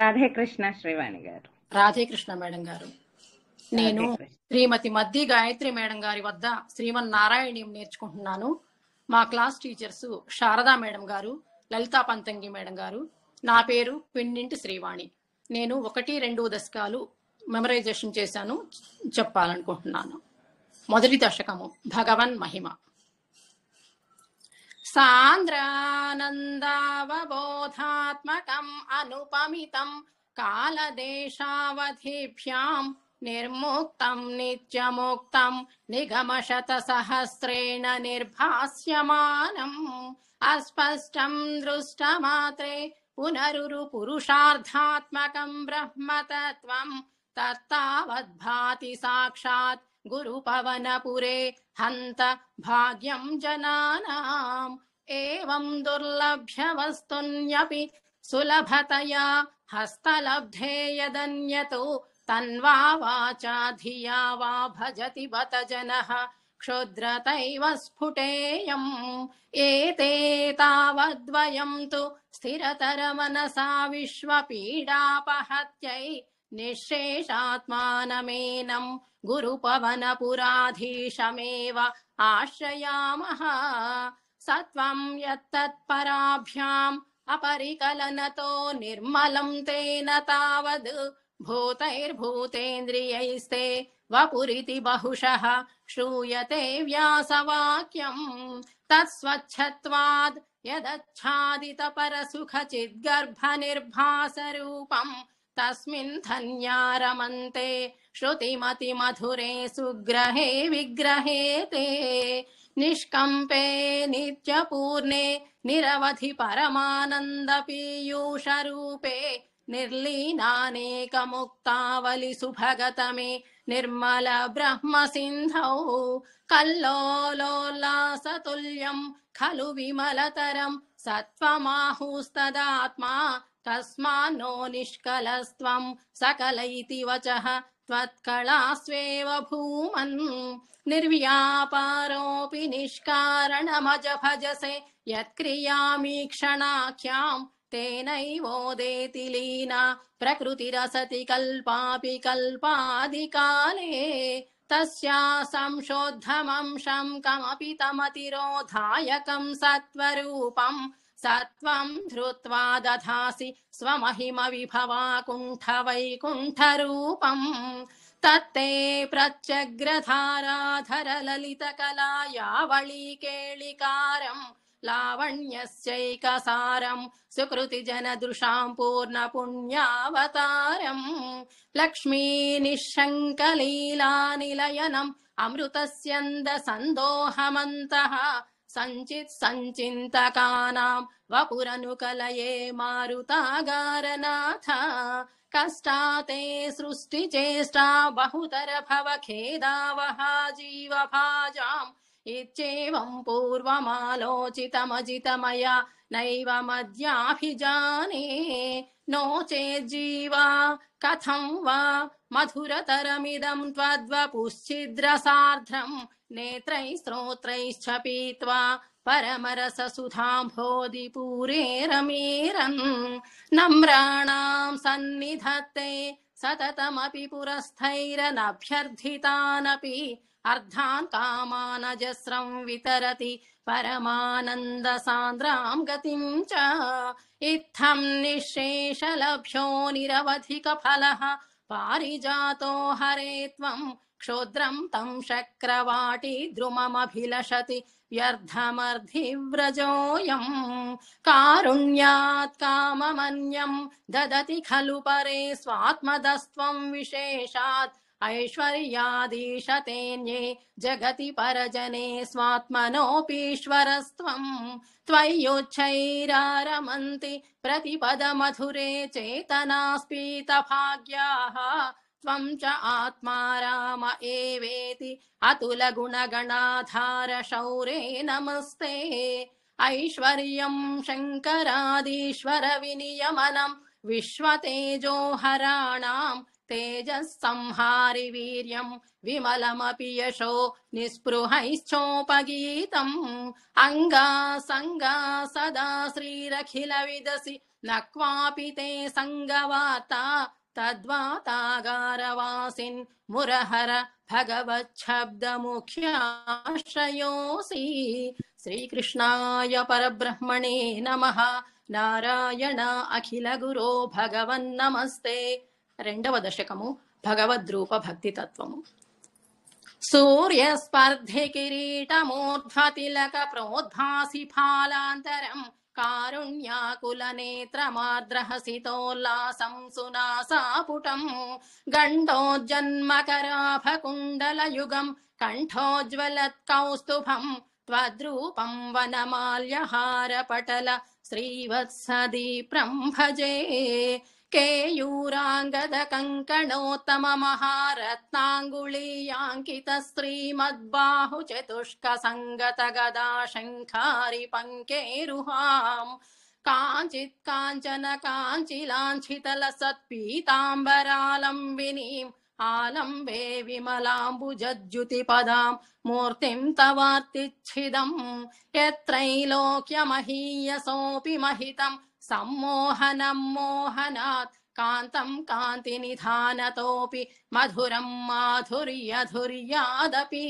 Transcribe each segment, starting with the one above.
రాధేకృష్ణ శ్రీవాణి గారు. రాధేకృష్ణ మేడం గారు, నేను శ్రీమతి మద్ది గాయత్రి మేడం గారి వద్ద శ్రీమన్నారాయణీయం నేర్చుకుంటున్నాను. మా క్లాస్ టీచర్స్ శారదా మేడం గారు, లలితా పంతంగి మేడం గారు. నా పేరు పిన్నింటి శ్రీవాణి. నేను 1-2 దశకాలు మెమరైజేషన్ చేశాను, చెప్పాలనుకుంటున్నాను. మొదటి దశకము భగవన్ మహిమ. సాంద్రానందావబోధాత్మకం అనుపమితం కాలదేశావధిభ్యాం నిర్ముక్తం నిత్యముక్తం నిగమశత సహస్రేణ నిర్భాస్యమానం అస్పష్టం దృష్టమాత్రే పునరురు పురుషార్థాత్మకం బ్రహ్మతత్వం తత్తావద్భాతి సాక్షాత్ గురుపవనపురే హంత భాగ్యం జనానాం ఏవం దుర్లభ్య వస్తున్యపి సులభతయా హస్తలబ్ధే యదన్యతో తన్వా వాచా ధియా వా భజతి బత జనః క్షుద్రతైవ స్ఫుటేయం ఏతే తావద్వయం తు స్థిరతర మనసా విశ్వపీడాపహత్యై నిశ్శేషాత్మానమేనం గురుపవనపురాధీశమేవ ఆశ్రయామః సత్వం యత్తత్పరాభ్యాం అపరికలనతో నిర్మలం తేన తావద్ భూతైర్భూతేంద్రియైస్తే వపురితి బహుశః శ్రూయతే వ్యాసవాక్యం తత్స్వచ్ఛత్వాద్ యదచ్ఛాదిత పరసుఖచిద్గర్భ నిర్భాసరూపం తస్మిన్ ధన్యారమంతే శ్రుతిమతి మధురే సుగ్రహే విగ్రహే తే నిష్కంపే నిత్యపూర్ణే నిరవధి పరమానంద పీయూష రూపే నిర్లీనానేకముక్తావలి సుభగతమే నిర్మల బ్రహ్మ సింధౌ కల్లోలోల్లాసతుల్యం ఖలు విమలతరం సత్వమాహుస్తదాత్మా తస్మాన్నో నిష్కలస్త్వం సకల ఇతి వచః త్వత్కళాస్వేవ భూమన్ నిర్వ్యాపారోపి నిష్కారణమజ భజసే యత్క్రియామీక్షణాఖ్యాం తేనైవోదేతి లీనా ప్రకృతిరసతి కల్పాపి కల్పాదికాలే తస్యా సంశోద్ధమంశం కమపి తమతిరోధాయకం సత్వరూపం సత్వం ధృత్వా దధాసి స్వమహిమ విభవాకుంఠ వైకుంఠ రూపం తత్తే ప్రత్యగ్రధారాధర లలిత కళాయావళీ కేళికారం లావణ్యస్యైకసారం సుకృతి జనదృశాం పూర్ణ పుణ్యావతారం లక్ష్మీ నిశంకలీలా నిలయనం అమృతస్యంద సందోహమంతః సంచిత్ సంచింతకానాం వపురనుకలయే మారుతాగారనాథ కష్టాతే సృష్టి చేష్టా బహుతర భవ ఖేదావహా జీవభాజాం ఇత్యేవం పూర్వమాలోచితమజితమయా నైవ మధ్యాభిజానే నో చేజ్జీవా కథం వా మధురతరమిదం త్వద్వపుశ్చిద్రసార్ధ్రం నేత్రై శ్రోత్రైశ్చ పీత్వా పరమరససుధాంభోధిపూరే రమేరన్ నమ్రాణాం సన్నిధత్తే సతతమపి పురస్థైరనభ్యర్థితానపి అర్ధాన్ కామానజస్రం వితరతి పరమానంద సాంద్రాం గతిం చ ఇత్థం నిశ్శేషలభ్యో నిరవధిక ఫలః పారిజాతో హరే త్వం క్షోద్రం తం శక్రవాటి ద్రుమమభిలషతి వ్యర్థమర్ధివ్రజోయం కారుణ్యాత్ కామమన్యం దదతి ఖలు పరే స్వాత్మదస్త్వం విశేషాత్ ఐశ్వర్యాదీశతేన్యే జగతి పరజనే స్వాత్మనోపీశ్వరస్త్వం త్వయ్యుచ్చైరారమంతి ప్రతిపద మధురే చేతనాస్పీత భాగ్యాః త్వం చ ఆత్మా రామ ఏవేతి అతుల గుణగణాధార శౌరే నమస్తే ఐశ్వర్యం శంకరాదీశ్వర వినియమనం విశ్వతేజోహరాణాం तेजःसंहारि वीर्यं विमलमपि यशो निःस्पृहैश्चोपगीतम् अङ्गासङ्गा सदा श्रीरखिलविदसि न क्वापि ते सङ्गवार्ता तद्वातागारवासिन् मुरहर भगवच्छब्दमुख्याश्रयोऽसि। श्रीकृष्णाय परब्रह्मणे नमः। నారాయణ అఖిల గురో భగవన్నమస్తే. 2వ దశకము భగవద్రూప భక్తి తత్వము. సూర్యస్పర్ధి కిరీటమూర్ధ్వతిలక ప్రోద్భాసి ఫాలాంతరం కారుణ్యాకుల నేత్రమార్ద్రహసితోల్లాసం సునాసాపుటం గండోజ్జన్మకరాభకుండలయుగం కంఠోజ్వలత్కౌస్తుభం త్వద్రూపం వనమాల్యహారపటల శ్రీవత్సదీప్రం భజే. కేయూరాంగద కంకణోత్తమ మహారత్నాంగుళీయాంకిత శ్రీమద్బాహు చతుష్క సంగత గదా శంఖారి పంకేరుహాం కాంచిత్ కాంచన కాంచిలాంఛితల సత్పీతాంబరాలంబినీం ఆలంబే విమలాంబుజజ్జుతి పదాం మూర్తిం తవార్తిచ్ఛిదం యత్రైలోక్యమహీయసోऽపి మహితం సమ్మోహనం మోహనాత్ కాంతం కాంతి నిధానతోపి మధురం మాధుర్యధుర్యాదపి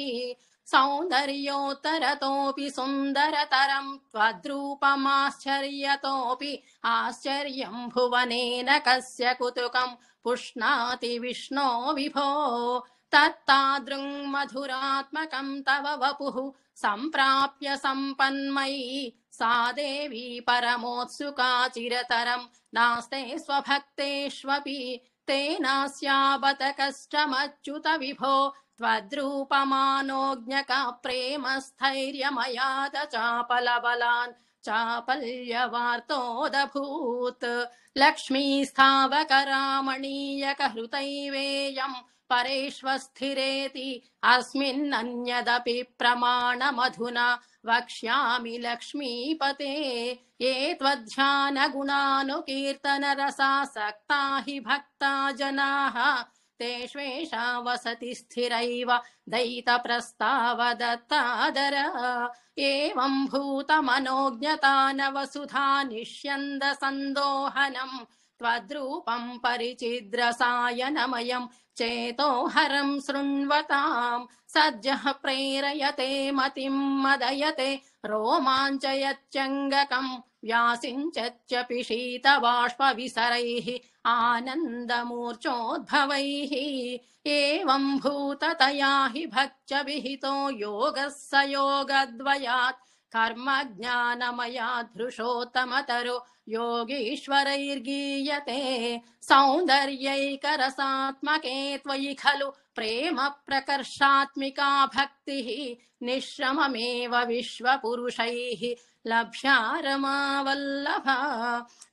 సౌందర్యోత్తరతోపి సుందరతరం త్వద్రూపమాశ్చర్యతోపి ఆశ్చర్యం భువనేన కస్య కుతుకం పుష్ణాతి విష్ణో విభో. తత్తాదృం మధురాత్మకం తవ వపుః సంప్రాప్య సంపన్మయీ సా దేవీ పరమోత్సుకా చిరతరం నాస్తే స్వభక్తేష్వపి తేనాస్యావత కష్టమచ్యుత విభో. త్వద్రూపమానోజ్ఞక ప్రేమస్థైర్యమయాద చాపలబలాన్ చాపల్యవార్తోదభూత్. లక్ష్మీస్థావకరామణీయక హృతైవేయం పరేష్వస్థిరేతి అస్మిన్నన్యదపి ప్రమాణమధునా వక్ష్యామి లక్ష్మీపతే. ఏ త్వధ్యాన గుణానుకీర్తన రసాసక్తా హి భక్తా జనాః తేష్వేషా వసతి స్థిరైవ దయిత ప్రస్తావ దత్తాదర. ఏవం భూతమనోజ్ఞతాన వసుధా నిష్యంద సందోహనం త్వద్రూపం పరిచిద్రసాయనమయం చేతోహరం శృణ్వతాం. సజ్జః ప్రేరయతే మతిం మదయతే రోమాంచయత్యంగకం వ్యాసించత్యపి శీతబాష్పవిసరైః ఆనందమూర్ఛోద్భవైః. ఏవం భూతతయా హి భక్త్య విహితో యోగः స యోగద్వయాత్ కర్మ జ్ఞానమయాధృషోత్తమతరో యోగీశ్వరైర్గీయతే. సౌందర్యైకరసాత్మకే త్వయి ఖలు ప్రేమ ప్రకర్షాత్మికా భక్తిః నిశ్రమమేవ విశ్వపురుషైః లభ్యారమావల్లభ.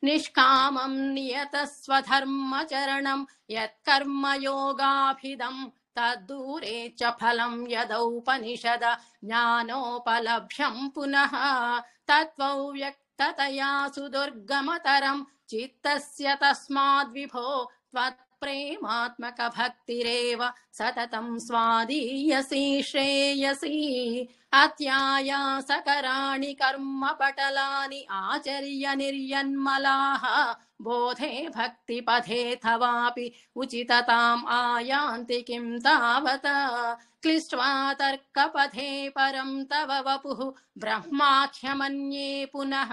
నిష్కామం నియతస్వధర్మచరణం యత్కర్మయోగాభిదం తద్దూరే చ ఫలం యదౌపనిషద జ్ఞానోపలభ్యం పునః. తత్వవ్యక్తతయా సుదుర్గమతరం చిత్తస్య తస్మాద్విభో త్వత్ప్రేమాత్మక భక్తిరేవ సతతం స్వాదీయసి శ్రేయసి. అత్యాయాసకరాణి కర్మపటలాని ఆచర్య నిర్యన్మలాః బోధే భక్తి పథే తవాపి ఉచితతాం ఆయాంతి కిం తావత. క్లిష్ట్వా తర్కపథే పరం తవ వపుః బ్రహ్మాఖ్యమన్యే పునః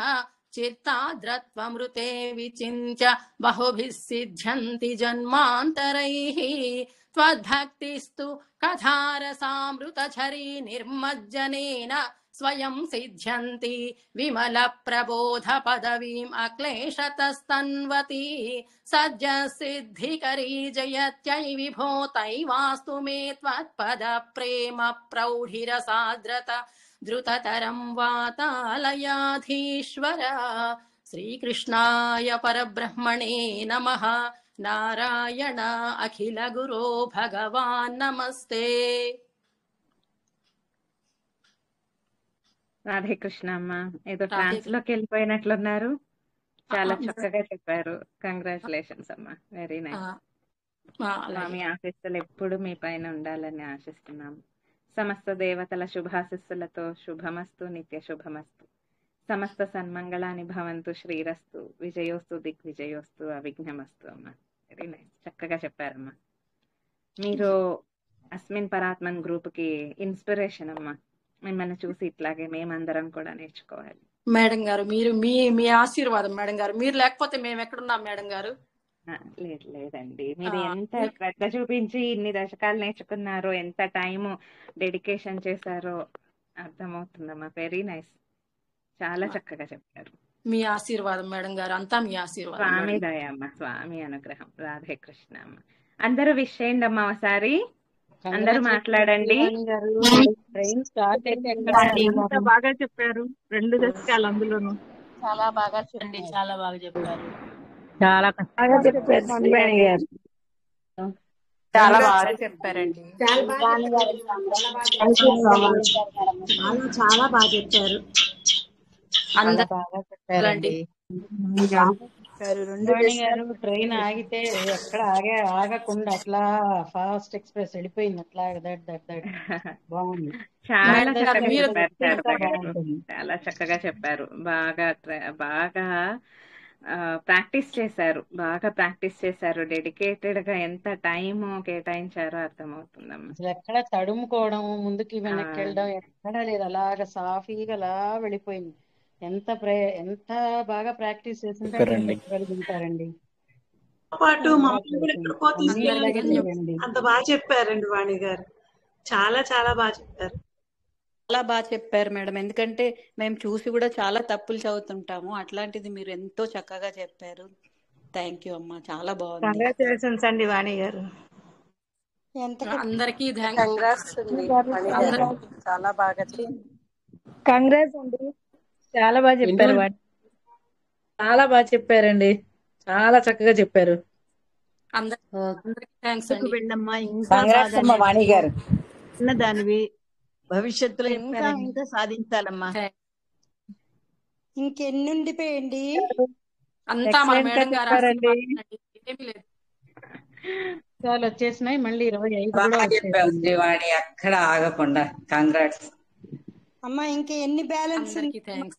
చిత్తాద్రత్వమృతే విచింత్య బహుభిః సిద్ధ్యంతి జన్మాంతరైః. త్వద్భక్తిస్తు కథారసామృతఝరీ నిర్మజ్జనేన స్వయం సిద్ధ్యంతి విమల ప్రబోధ పదవీం అక్లేశతస్తన్వతి. సజ్జ సిద్ధికరీ జయత్యై విభో తైవాస్తు మే త్వత్పద ప్రేమ ప్రౌఢిరసాద్రత ధృతతరం వాతాలయాధీశ్వర. శ్రీకృష్ణాయ పరబ్రహ్మణే నమః. నారాయణ అఖిల గురో భగవాన్ నమస్తే. రాధే కృష్ణ అమ్మ. ఏదో ట్రాన్స్ లోకి వెళ్ళిపోయినట్లున్నారు. చాలా చక్కగా చెప్పారు. కంగ్రాచులేషన్స్ అమ్మా, వెరీ నైస్. అలాగే స్వామి ఆశీస్సులు ఎప్పుడు మీ పైన ఉండాలని ఆశిస్తున్నాము. సమస్త దేవతల శుభాశీస్సులతో శుభమస్తు, నిత్య శుభమస్తు, సమస్త సన్మంగళాని భవంతు, శ్రీరస్తు, విజయోస్తు, దిగ్విజయోస్తు, అవిఘ్నమస్తు. అమ్మ వెరీ నైస్, చక్కగా చెప్పారమ్మా. మీరు అస్మిన్ పరాత్మన్ గ్రూప్ కి ఇన్స్పిరేషన్ అమ్మా. మిమ్మల్ని చూసి ఇట్లాగే మేమందరం కూడా నేర్చుకోవాలి. మేడం గారు, మీరు మీ మీ ఆశీర్వాదం మేడం గారు. మీరు లేకపోతే మేము ఎక్కడున్నాం మేడం గారు? లేదండి, మీరు ఎంత శ్రద్ధ చూపించి ఇన్ని దశకాలు నేర్చుకున్నారో, ఎంత టైం డెడికేషన్ చేశారో అర్థమవుతుందమ్మా. వెరీ నైస్, చాలా చక్కగా చెప్పారు. మీ ఆశీర్వాదం మేడం గారు, అంతా మీ ఆశీర్వాదం. స్వామి దయ అమ్మ, స్వామి అనుగ్రహం. రాధే కృష్ణ అమ్మ. అందరూ విష్ చేయండి అమ్మా ఒకసారి, అందరూ మాట్లాడండి. ట్రైన్ స్టార్ట్ అయితే ఎంత బాగా చెప్పారు, 2 దశకాలు అందులోనూ చాలా బాగా చెప్పండి, చాలా బాగా చెప్పారు. చాలా బాగా చెప్పారు శ్రీవాణి గారు, చాలా బాగా చెప్పారండి. చాలా బాగా చెప్పారు. అందరూ బాగా చెప్పారండి. శ్రీవాణి గారు ట్రైన్ ఆగితే ఎక్కడ ఆగకుండా అట్లా ఫాస్ట్ ఎక్స్ప్రెస్ వెళ్ళిపోయింది, అట్లా దట్ బాగుంది. చాలా చక్కగా చెప్పారు శారదా గారు, చాలా చక్కగా చెప్పారు. బాగా ప్రాక్టీస్ చేశారు, బాగా ప్రాక్టీస్ చేశారు. డెడికేటెడ్ గా ఎంత టైం కేటాయించారో అర్థమవుతుందమ్మా. అసలు ఎక్కడ తడుముకోవడం, ముందుకి వెనక్కి వెళ్ళడం ఎక్కడా లేదు, అలాగా సాఫీగా అలా వెళ్ళిపోయింది. ఎంత బాగా ప్రాక్టీస్ చేసింటారండి. పాటు మమ్మల్ని కూడా ఎక్కడికో తీసుకెళ్ళండి. అంత బాగా చెప్పారండి వాణి గారు, చాలా చాలా బాగా చెప్పారు. చాలా బాగా చెప్పారు మేడం, ఎందుకంటే మేము చూసి కూడా చాలా తప్పులు చదువుతుంటాము, అట్లాంటిది మీరు ఎంతో చక్కగా చెప్పారు. థ్యాంక్ యూ అమ్మా, చాలా బాగుంది. కంగ్రాచులేషన్స్ అండి వాణి గారు. అందరికీ చాలా బాగా కంగ్రాట్స్ అండి, చాలా బాగా చెప్పారు. చాలా బాగా చెప్పారండి, చాలా చక్కగా చెప్పారు. అందరికీ థ్యాంక్స్ అండి. వెళ్ళమ్మా, వాణి గారు దానివి భవిష్యత్తులో ఇంకా సాధించాలమ్మా. ఇంకెన్ని ఉండిపోయండి, అంతా మన మేడం గారు ఏమీ లేదు. వచ్చేసినాయి, మళ్ళీ 25 బాగా చెప్పావు శ్రీవాణి, అక్కడ ఆగకుండా. కంగ్రాట్స్ అమ్మా. ఇంకా ఎన్ని బ్యాలెన్స్? థ్యాంక్స్,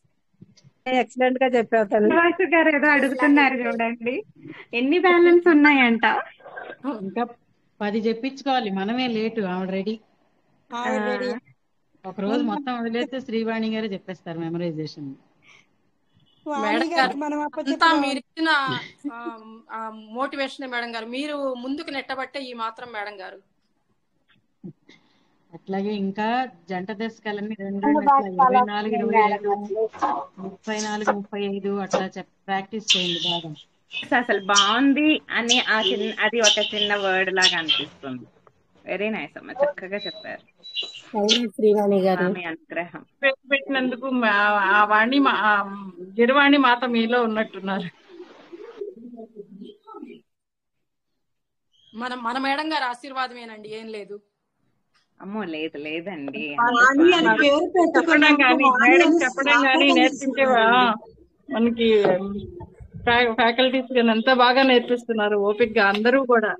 ఎక్సలెంట్ గా చెప్పావు. శ్రీనివాసు గారు ఏదో అడుగుతున్నారు చూడండి, ఎన్ని బ్యాలెన్స్ ఉన్నాయంట. ఇంకా 10 చెప్పించుకోవాలి, మనమే లేటు, ఆవిడ రెడీ. ఒక రోజు మొత్తం వదిలేస్తే శ్రీవాణి గారు చెప్పేస్తారు మెమరైజేషన్. అంతా మీరు ఇచ్చిన మోటివేషన్ మేడం గారు, మీరు ముందుకు నెట్టబట్టే ఈ మాత్రం మేడం గారు. అట్లాగే ఇంకా జంట దశకాలన్నీ 24, 25, 34, 35 అట్లా ప్రాక్టీస్ చేయండి బాగా. అసలు బాగుంది అని అది ఒక చిన్న వర్డ్ లాగా అనిపిస్తుంది. వెరీ నైస్ అమ్మ, చక్కగా చెప్పారు. శ్రీవాణి గారు అనుగ్రహం పెట్టినందుకు ఆ వాణి గిరివాణి మాత మీలో ఉన్నట్టున్నారు. మన మేడం గారు ఆశీర్వాదమేనండి, ఏం లేదు. అమ్మో లేదండి, చెప్పడం కానీ మేడం చెప్పడం కానీ నేర్పించేవా మనకి ఫ్యాకల్టీస్ ఎంత బాగా నేర్పిస్తున్నారు ఓపిక్ గా అందరూ కూడా.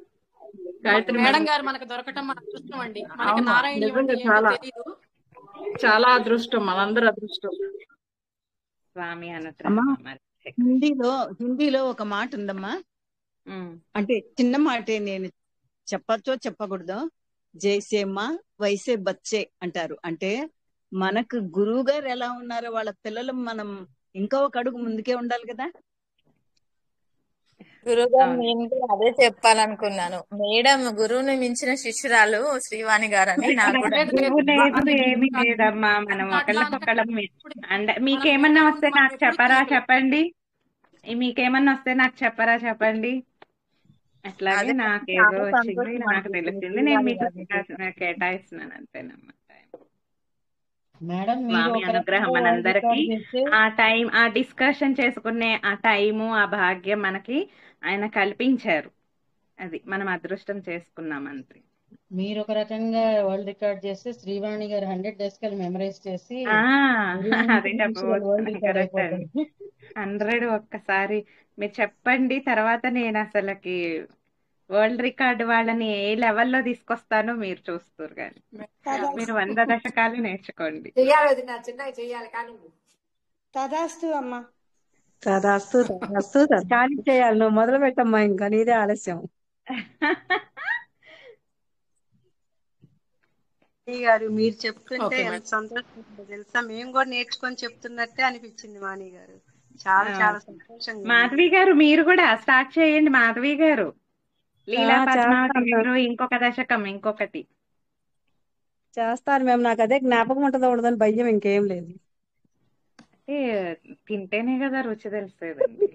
గాయత్రి మేడం గారు మనకు దొరకటం మన అదృష్టం అండి. మనకి నారాయణ చాలా అదృష్టం, మనందరూ అదృష్టం. స్వామి హిందీలో ఒక మాట ఉందమ్మా, అంటే చిన్న మాటే, నేను చెప్పచ్చో చెప్పకూడదు. జైసే మా వైసే బచ్చే అంటారు. అంటే మనకు గురువు గారు ఎలా ఉన్నారో వాళ్ళ పిల్లలు మనం ఇంకా ఒక అడుగు ముందుకే ఉండాలి కదా. గురువుగారు నేను కూడా అదే చెప్పాలనుకున్నాను. మేడం గురువుని మించిన శిష్యురాలు శ్రీవాణి గారు అని నాకు కూడా. ఏమి లేదమ్మా, మనం ఒకళ్ళకొకళ్ళం. మీకేమన్నా వస్తే నాకు చెప్పండి, అట్లాగే నాకేదో వచ్చింది, నాకు తెలిసింది, నేను మీకు కేటాయిస్తున్నాను అంతేనమ్మా. స్వామి అనుగ్రహం మనందరికి ఆ డిస్కషన్ చేసుకునే ఆ టైము, ఆ భాగ్యం మనకి ఆయన కల్పించారు. అది మనం అదృష్టం చేసుకున్నాం అంతే. మీరు ఒక రకంగా వరల్డ్ రికార్డ్ చేస్తే శ్రీవాణి గారు 100 డెస్కలు మెమరైజ్ చేసి అదే చెప్పబోతున్నాను. కరెక్ట్ అండి, 100 ఒక్కసారి మీరు చెప్పండి, తర్వాత నేను అసలుకి వరల్డ్ రికార్డు వాళ్ళని ఏ లెవెల్లో తీసుకొస్తానో మీరు చూస్తారు కానీ మీరు 100 దశకాలు నేర్చుకోండి. తదాస్తు అమ్మా. తదాస్తు తదాస్తు ఖాళీ చేయాలి. నువ్వు మొదలు పెట్టమ్మా, ఇంకా నీదే ఆలస్యం. గారు మీరు చెప్తుంటే ఎంత సంతోషంగా తెలుసా, మేము కూడా నేర్చుకొని చెప్తున్నట్టే అనిపించింది వాణి గారు. చాలా చాలా సంతోషంగా. మాధవి గారు మీరు కూడా స్టార్ట్ చేయండి. మాధవి గారు లీలా పద్మావతి గారు ఇంకొక దశకం ఇంకొకటి చేస్తారు మేము. నాకు అదే జ్ఞాపకం ఉంటుందో ఉండదని భయం, ఇంకేం లేదు. తింటేనే కదా రుచి తెలిసేదండి.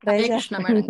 చేస్తాను మ్యామ్.